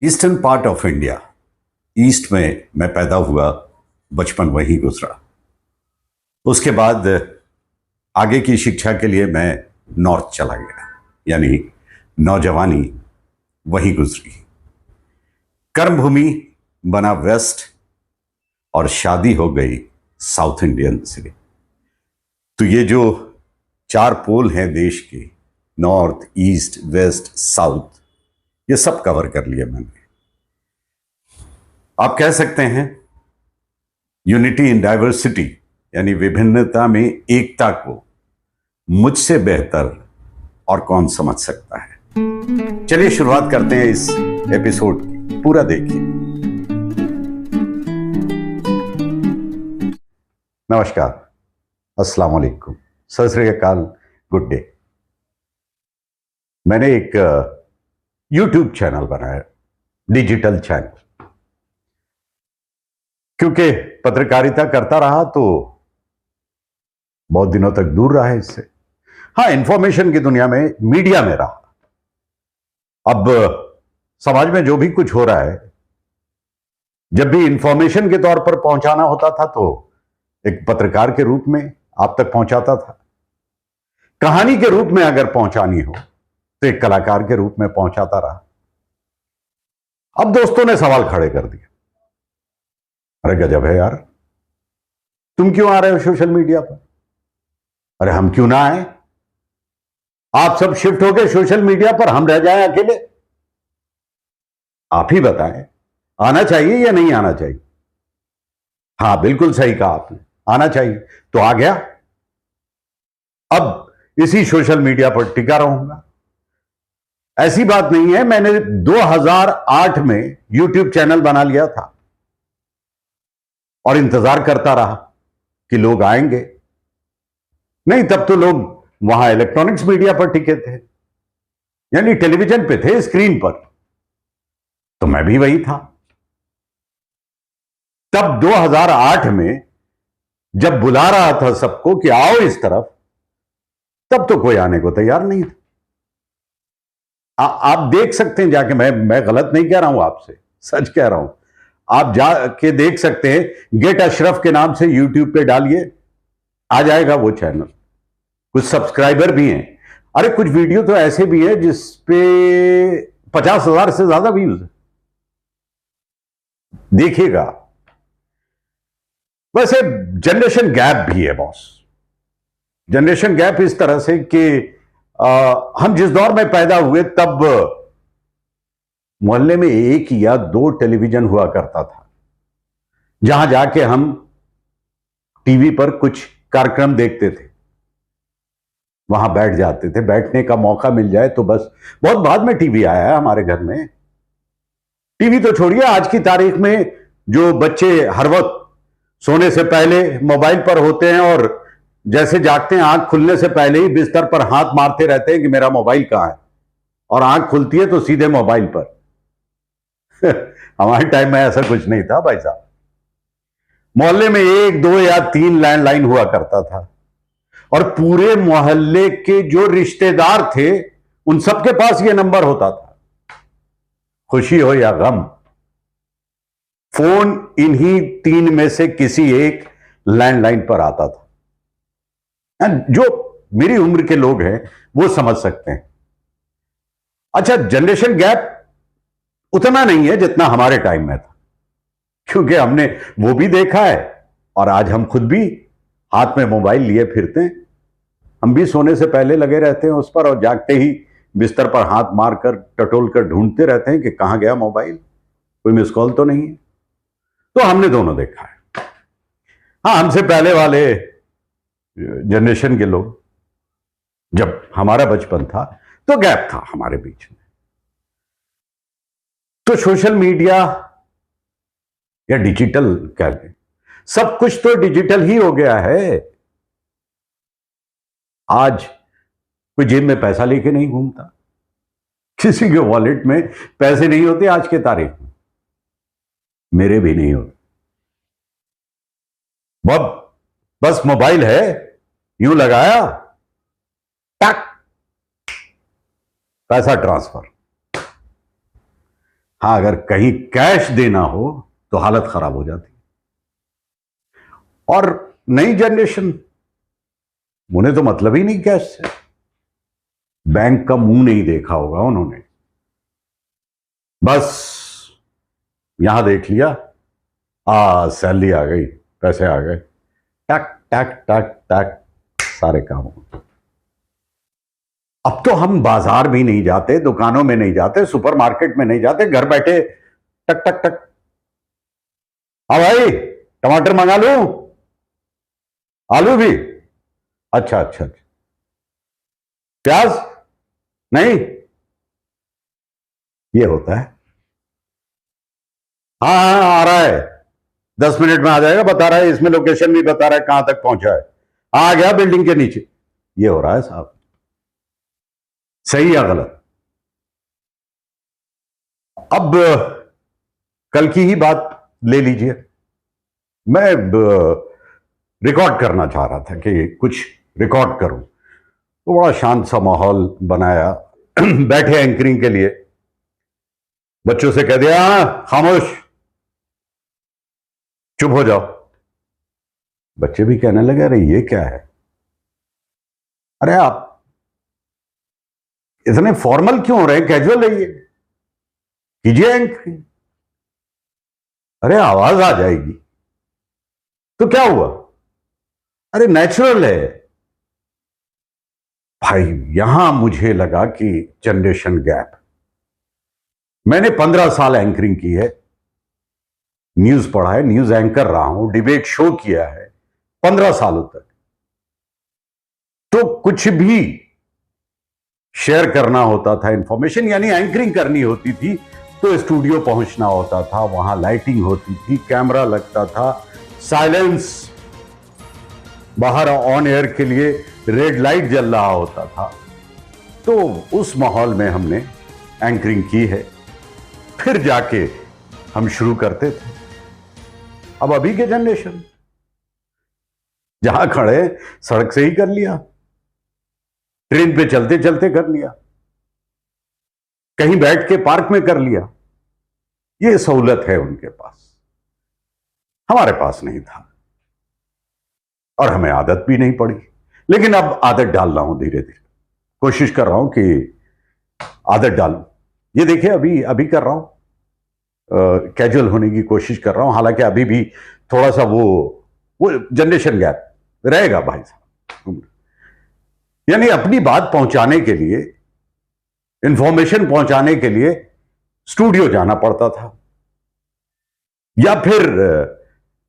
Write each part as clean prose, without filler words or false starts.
Eastern part of India, east में मैं पैदा हुआ, बचपन वहीं गुजरा। उसके बाद आगे की शिक्षा के लिए मैं नॉर्थ चला गया, यानी नौजवानी वहीं गुजरी। कर्मभूमि बना वेस्ट और शादी हो गई साउथ इंडियन से। तो ये जो चार पोल हैं देश के, नॉर्थ, ईस्ट, वेस्ट, साउथ, ये सब कवर कर लिया मैंने। आप कह सकते हैं यूनिटी इन डाइवर्सिटी, यानी विभिन्नता में एकता को मुझसे बेहतर और कौन समझ सकता है। चलिए शुरुआत करते हैं इस एपिसोड की, पूरा देखिए। नमस्कार, अस्सलाम वालेकुम, सत श्री अकाल, गुड डे। मैंने एक YouTube चैनल बनाया, डिजिटल चैनल, क्योंकि पत्रकारिता करता रहा तो बहुत दिनों तक दूर रहा इससे। हाँ, इंफॉर्मेशन की दुनिया में, मीडिया में रहा। अब समाज में जो भी कुछ हो रहा है, जब भी इंफॉर्मेशन के तौर पर पहुंचाना होता था तो एक पत्रकार के रूप में आप तक पहुंचाता था। कहानी के रूप में अगर पहुंचानी हो तो एक कलाकार के रूप में पहुंचाता रहा। अब दोस्तों ने सवाल खड़े कर दिए, अरे गजब है यार, तुम क्यों आ रहे हो सोशल मीडिया पर? अरे हम क्यों ना आए? आप सब शिफ्ट हो गए सोशल मीडिया पर, हम रह जाएं अकेले? आप ही बताएं, आना चाहिए या नहीं आना चाहिए? हाँ, बिल्कुल सही कहा आपने, आना चाहिए। तो आ गया। अब इसी सोशल मीडिया पर टिका रहूंगा। ऐसी बात नहीं है, मैंने 2008 में YouTube चैनल बना लिया था और इंतजार करता रहा कि लोग आएंगे। नहीं, तब तो लोग वहां इलेक्ट्रॉनिक्स मीडिया पर टिके थे, यानी टेलीविजन पे थे, स्क्रीन पर। तो मैं भी वही था। तब 2008 में जब बुला रहा था सबको कि आओ इस तरफ, तब तो कोई आने को तैयार नहीं था। आप देख सकते हैं जाके, मैं गलत नहीं कह रहा हूं आपसे, सच कह रहा हूं। आप जाके देख सकते हैं, गेट अशरफ के नाम से यूट्यूब पे डालिए, आ जाएगा वो चैनल। कुछ सब्सक्राइबर भी हैं। अरे कुछ वीडियो तो ऐसे भी है जिसपे 50,000 से ज्यादा व्यूज है, देखिएगा। वैसे जनरेशन गैप भी है बॉस। जनरेशन गैप इस तरह से कि हम जिस दौर में पैदा हुए तब मोहल्ले में एक या दो टेलीविजन हुआ करता था, जहां जाके हम टीवी पर कुछ कार्यक्रम देखते थे, वहां बैठ जाते थे। बैठने का मौका मिल जाए तो बस। बहुत बाद में टीवी आया है हमारे घर में। टीवी तो छोड़िए, आज की तारीख में जो बच्चे हर वक्त सोने से पहले मोबाइल पर होते हैं और जैसे जागते हैं आंख खुलने से पहले ही बिस्तर पर हाथ मारते रहते हैं कि मेरा मोबाइल कहां है, और आंख खुलती है तो सीधे मोबाइल पर। हमारे टाइम में ऐसा कुछ नहीं था भाई साहब। मोहल्ले में 1, 2 या 3 लैंडलाइन हुआ करता था, और पूरे मोहल्ले के जो रिश्तेदार थे उन सबके पास ये नंबर होता था। खुशी हो या गम, फोन इन्हीं 3 में से किसी एक लैंडलाइन पर आता था। जो मेरी उम्र के लोग हैं वो समझ सकते हैं। अच्छा, जनरेशन गैप उतना नहीं है जितना हमारे टाइम में था, क्योंकि हमने वो भी देखा है और आज हम खुद भी हाथ में मोबाइल लिए फिरते हैं। हम भी सोने से पहले लगे रहते हैं उस पर, और जागते ही बिस्तर पर हाथ मारकर टटोल कर ढूंढते रहते हैं कि कहां गया मोबाइल, कोई मिस कॉल तो नहीं है। तो हमने दोनों देखा है। हाँ, हमसे पहले वाले जनरेशन के लोग, जब हमारा बचपन था तो गैप था हमारे बीच में। तो सोशल मीडिया या डिजिटल कह लें, सब कुछ तो डिजिटल ही हो गया है। आज कोई जेब में पैसा लेके नहीं घूमता, किसी के वॉलेट में पैसे नहीं होते आज के तारीख में, मेरे भी नहीं होते। बस मोबाइल है, यूं लगाया, टक, पैसा ट्रांसफर। हाँ, अगर कहीं कैश देना हो तो हालत खराब हो जाती। और नई जनरेशन, उन्हें तो मतलब ही नहीं कैश से, बैंक का मुंह नहीं देखा होगा उन्होंने, बस यहां देख लिया, सैलरी आ गई, पैसे आ गए, टक टक टक टक, सारे काम हो गए। अब तो हम बाजार भी नहीं जाते, दुकानों में नहीं जाते, सुपरमार्केट में नहीं जाते, घर बैठे टक टक टक, हाँ भाई टमाटर मंगा लूं, आलू भी, अच्छा अच्छा अच्छा, प्याज नहीं, ये होता है। हाँ हाँ आ रहा है, 10 मिनट में आ जाएगा, बता रहा है, इसमें लोकेशन भी बता रहा है कहां तक पहुंचा है, आ गया बिल्डिंग के नीचे। ये हो रहा है साहब, सही या गलत? अब कल की ही बात ले लीजिए, मैं रिकॉर्ड करना चाह रहा था कि कुछ रिकॉर्ड करूं, तो बड़ा शांत सा माहौल बनाया बैठे एंकरिंग के लिए, बच्चों से कह दिया खामोश, चुप हो जाओ। बच्चे भी कहने लगे अरे ये क्या है, अरे आप इतने फॉर्मल क्यों हो रहे हैं, कैजुअल रहिए, कीजिए एंकरिंग, अरे आवाज आ जाएगी। तो क्या हुआ, अरे नेचुरल है। भाई यहां मुझे लगा कि जनरेशन गैप, मैंने 15 साल एंकरिंग की है, न्यूज पढ़ा है, न्यूज एंकर रहा हूं, डिबेट शो किया है 15 सालों तक, तो कुछ भी शेयर करना होता था इंफॉर्मेशन, यानी एंकरिंग करनी होती थी तो स्टूडियो पहुंचना होता था, वहां लाइटिंग होती थी, कैमरा लगता था, साइलेंस, बाहर ऑन एयर के लिए रेड लाइट जल रहा होता था, तो उस माहौल में हमने एंकरिंग की है, फिर जाके हम शुरू करते थे। अब अभी के जनरेशन जहां खड़े सड़क से ही कर लिया, ट्रेन पे चलते चलते कर लिया, कहीं बैठ के पार्क में कर लिया, ये सहूलत है उनके पास, हमारे पास नहीं था और हमें आदत भी नहीं पड़ी, लेकिन अब आदत डाल रहा हूं, धीरे धीरे कोशिश कर रहा हूं कि आदत डालूं। ये देखिए अभी अभी कर रहा हूं, कैजुअल होने की कोशिश कर रहा हूं, हालांकि अभी भी थोड़ा सा वो जनरेशन गैप रहेगा भाई साहब, यानी अपनी बात पहुंचाने के लिए, इंफॉर्मेशन पहुंचाने के लिए स्टूडियो जाना पड़ता था, या फिर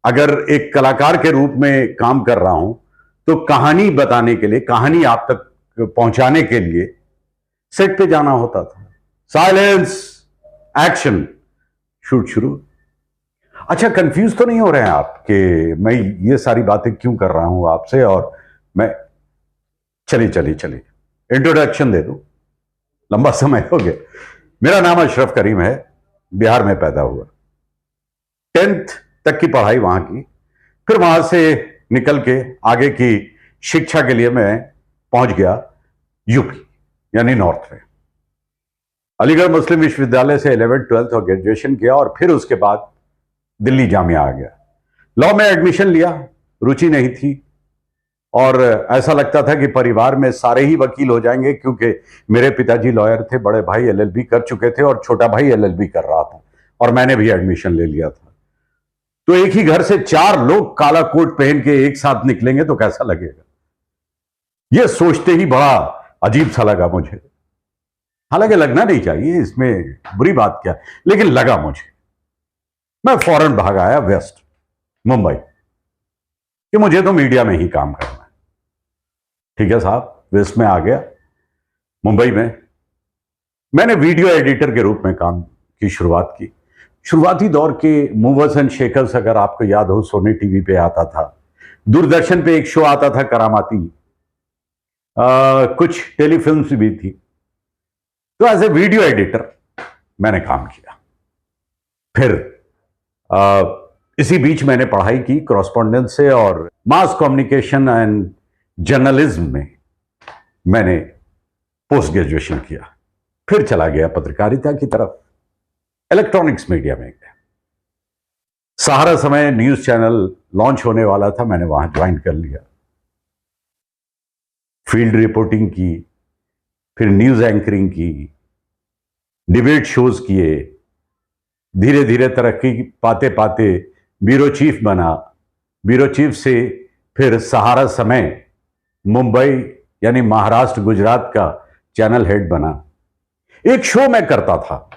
अगर एक कलाकार के रूप में काम कर रहा हूं तो कहानी बताने के लिए, कहानी आप तक पहुंचाने के लिए सेट पे जाना होता था, साइलेंस, एक्शन, शूट शुरू। अच्छा, कंफ्यूज तो नहीं हो रहे हैं आप कि मैं ये सारी बातें क्यों कर रहा हूं आपसे, और मैं चलिए इंट्रोडक्शन दे दूं, लंबा समय हो गया। मेरा नाम अशरफ करीम है, बिहार में पैदा हुआ, 10th तक की पढ़ाई वहां की, फिर वहां से निकल के आगे की शिक्षा के लिए मैं पहुंच गया यूपी, यानी नॉर्थ में, अलीगढ़ मुस्लिम विश्वविद्यालय से 11th 12th और ग्रेजुएशन किया, और फिर उसके बाद दिल्ली जामिया आ गया, लॉ में एडमिशन लिया, रुचि नहीं थी, और ऐसा लगता था कि परिवार में सारे ही वकील हो जाएंगे, क्योंकि मेरे पिताजी लॉयर थे, बड़े भाई एलएलबी कर चुके थे और छोटा भाई एलएलबी कर रहा था, और मैंने भी एडमिशन ले लिया था। तो एक ही घर से 4 लोग काला कोट पहन के एक साथ निकलेंगे तो कैसा लगेगा, यह सोचते ही बड़ा अजीब सा लगा मुझे, हालांकि लगना नहीं चाहिए, इसमें बुरी बात क्या, लेकिन लगा मुझे। मैं फौरन भाग आया वेस्ट, मुंबई, कि मुझे तो मीडिया में ही काम करना है। ठीक है साहब, वेस्ट में आ गया, मुंबई में मैंने वीडियो एडिटर के रूप में काम की शुरुआत की। शुरुआती दौर के मूवर्स एंड शेकर्स, अगर आपको याद हो, सोनी टीवी पे आता था, दूरदर्शन पे एक शो आता था करामाती, कुछ टेलीफिल्म्स भी थी, तो एज ए वीडियो एडिटर मैंने काम किया। फिर इसी बीच मैंने पढ़ाई की कॉरेस्पॉन्डेंस से, और मास कम्युनिकेशन एंड जर्नलिज्म में मैंने पोस्ट ग्रेजुएशन किया, फिर चला गया पत्रकारिता की तरफ, इलेक्ट्रॉनिक्स मीडिया में गया। सहारा समय न्यूज चैनल लॉन्च होने वाला था, मैंने वहां ज्वाइन कर लिया। फील्ड रिपोर्टिंग की, फिर न्यूज एंकरिंग की, डिबेट शोज किए, धीरे धीरे तरक्की पाते पाते ब्यूरो चीफ बना। ब्यूरो चीफ से फिर सहारा समय मुंबई यानी महाराष्ट्र गुजरात का चैनल हेड बना। एक शो मैं करता था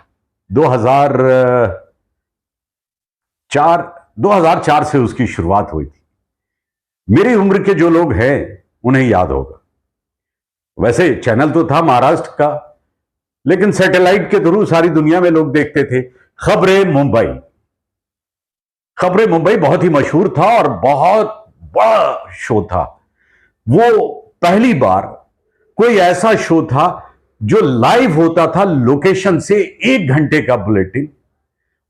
2004 से उसकी शुरुआत हुई थी। मेरी उम्र के जो लोग हैं उन्हें याद होगा। वैसे चैनल तो था महाराष्ट्र का, लेकिन सैटेलाइट के थ्रू सारी दुनिया में लोग देखते थे। खबरें मुंबई। खबरें मुंबई बहुत ही मशहूर था और बहुत बड़ा शो था। वो पहली बार कोई ऐसा शो था जो लाइव होता था लोकेशन से, 1 घंटे का बुलेटिन,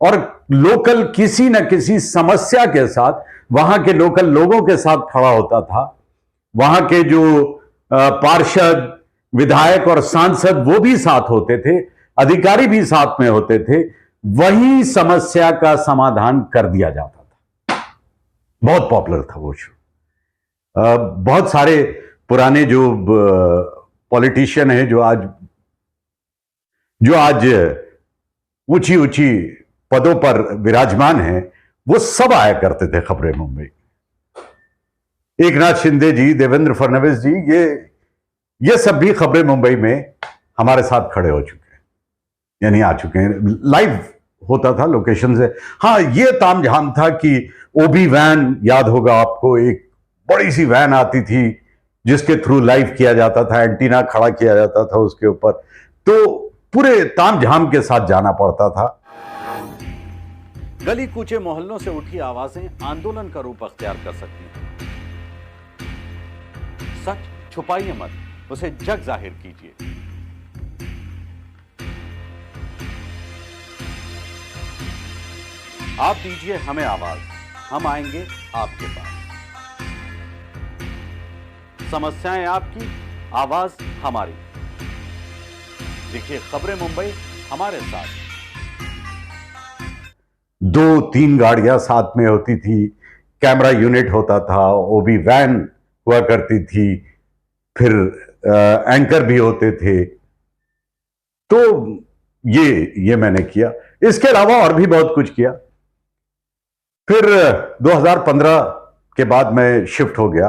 और लोकल किसी न किसी समस्या के साथ वहां के लोकल लोगों के साथ खड़ा होता था। वहां के जो पार्षद, विधायक और सांसद वो भी साथ होते थे, अधिकारी भी साथ में होते थे। वही समस्या का समाधान कर दिया जाता था। बहुत पॉपुलर था वो शो। बहुत सारे पुराने जो पॉलिटिशियन हैं जो आज ऊंची ऊंची पदों पर विराजमान हैं, वो सब आया करते थे खबरें मुंबई। एकनाथ शिंदे जी, देवेंद्र फडणवीस जी, ये सब भी खबरें मुंबई में हमारे साथ खड़े हो चुके हैं, यानी आ चुके हैं। लाइव होता था लोकेशन से। हाँ, ये तामझाम था कि ओबी वैन, याद होगा आपको, एक बड़ी सी वैन आती थी जिसके थ्रू लाइव किया जाता था, एंटीना खड़ा किया जाता था उसके ऊपर, तो पूरे तामझाम के साथ जाना पड़ता था। गली कूचे मोहल्लों से उठी आवाजें आंदोलन का रूप अख्तियार कर सकती हैं। सच छुपाइए मत, उसे जग जाहिर कीजिए। आप दीजिए हमें आवाज, हम आएंगे आपके पास। समस्याएं आपकी, आवाज हमारी। देखिए खबरें मुंबई हमारे साथ। 2-3 गाड़ियां साथ में होती थी, कैमरा यूनिट होता था, ओबी वैन हुआ करती थी, फिर एंकर भी होते थे। तो ये मैंने किया। इसके अलावा और भी बहुत कुछ किया। फिर 2015 के बाद मैं शिफ्ट हो गया,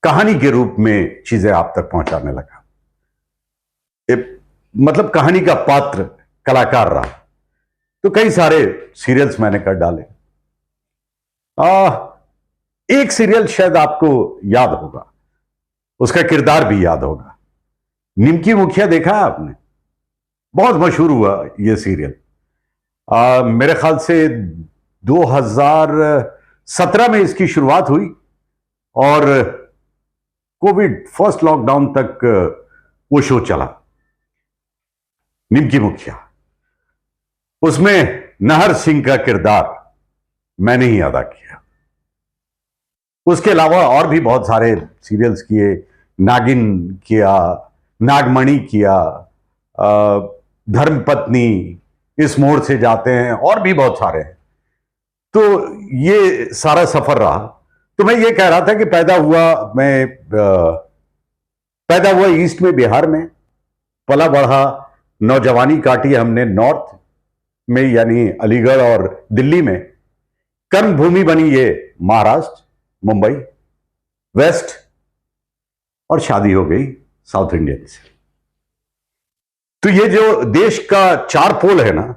कहानी के रूप में चीजें आप तक पहुंचाने लगा। मतलब कहानी का पात्र कलाकार रहा, तो कई सारे सीरियल्स मैंने कर डाले। एक सीरियल शायद आपको याद होगा, उसका किरदार भी याद होगा। निमकी मुखिया देखा है आपने? बहुत मशहूर हुआ ये सीरियल। मेरे ख्याल से 2017 में इसकी शुरुआत हुई और कोविड फर्स्ट लॉकडाउन तक वो शो चला, निमकी मुखिया। उसमें नाहर सिंह का किरदार मैंने ही अदा किया। उसके अलावा और भी बहुत सारे सीरियल्स किए। नागिन किया, नागमणि किया, धर्मपत्नी, इस मोड़ से जाते हैं, और भी बहुत सारे हैं। तो ये सारा सफर रहा। तो मैं ये कह रहा था कि पैदा हुआ ईस्ट में, बिहार में, पला बढ़ा, नौजवानी काटी हमने नॉर्थ में यानी अलीगढ़ और दिल्ली में। कर्म भूमि बनी ये महाराष्ट्र, मुंबई, वेस्ट, और शादी हो गई साउथ इंडियन से। तो ये जो देश का 4 पोल है ना,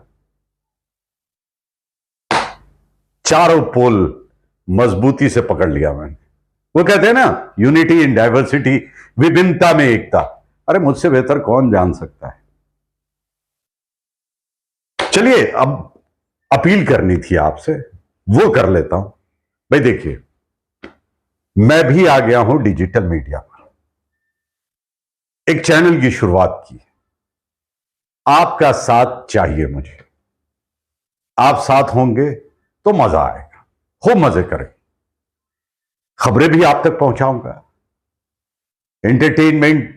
चारों पोल मजबूती से पकड़ लिया मैंने। वो कहते हैं ना, यूनिटी इन डाइवर्सिटी, विभिन्नता में एकता। अरे मुझसे बेहतर कौन जान सकता है। चलिए, अब अपील करनी थी आपसे, वो कर लेता हूं। भाई देखिए, मैं भी आ गया हूं डिजिटल मीडिया पर, एक चैनल की शुरुआत की। आपका साथ चाहिए मुझे। आप साथ होंगे तो मजा आएगा, खूब मजे करें। खबरें भी आप तक पहुंचाऊंगा, एंटरटेनमेंट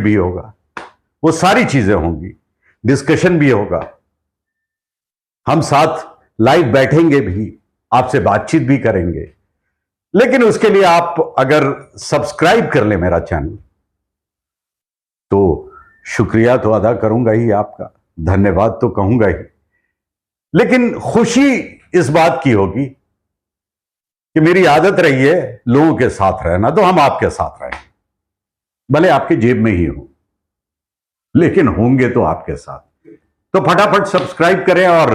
भी होगा। वो सारी चीजें होंगी, डिस्कशन भी होगा, हम साथ लाइव बैठेंगे भी, आपसे बातचीत भी करेंगे। लेकिन उसके लिए आप अगर सब्सक्राइब कर ले मेरा चैनल तो शुक्रिया तो अदा करूंगा ही आपका, धन्यवाद तो कहूंगा ही, लेकिन खुशी इस बात की होगी कि मेरी आदत रही है लोगों के साथ रहना, तो हम आपके साथ रहें, भले आपके जेब में ही हो, लेकिन होंगे तो आपके साथ। तो फटाफट सब्सक्राइब करें और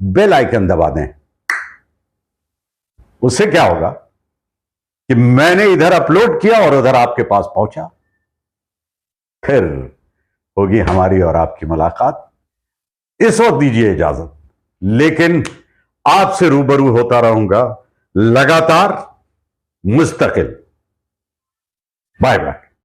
बेल आइकन दबा दें। उससे क्या होगा कि मैंने इधर अपलोड किया और उधर आपके पास पहुंचा, फिर होगी हमारी और आपकी मुलाकात। इस वक्त दीजिए इजाजत, लेकिन आपसे रूबरू होता रहूंगा लगातार, मुस्तकिल। Bye bye.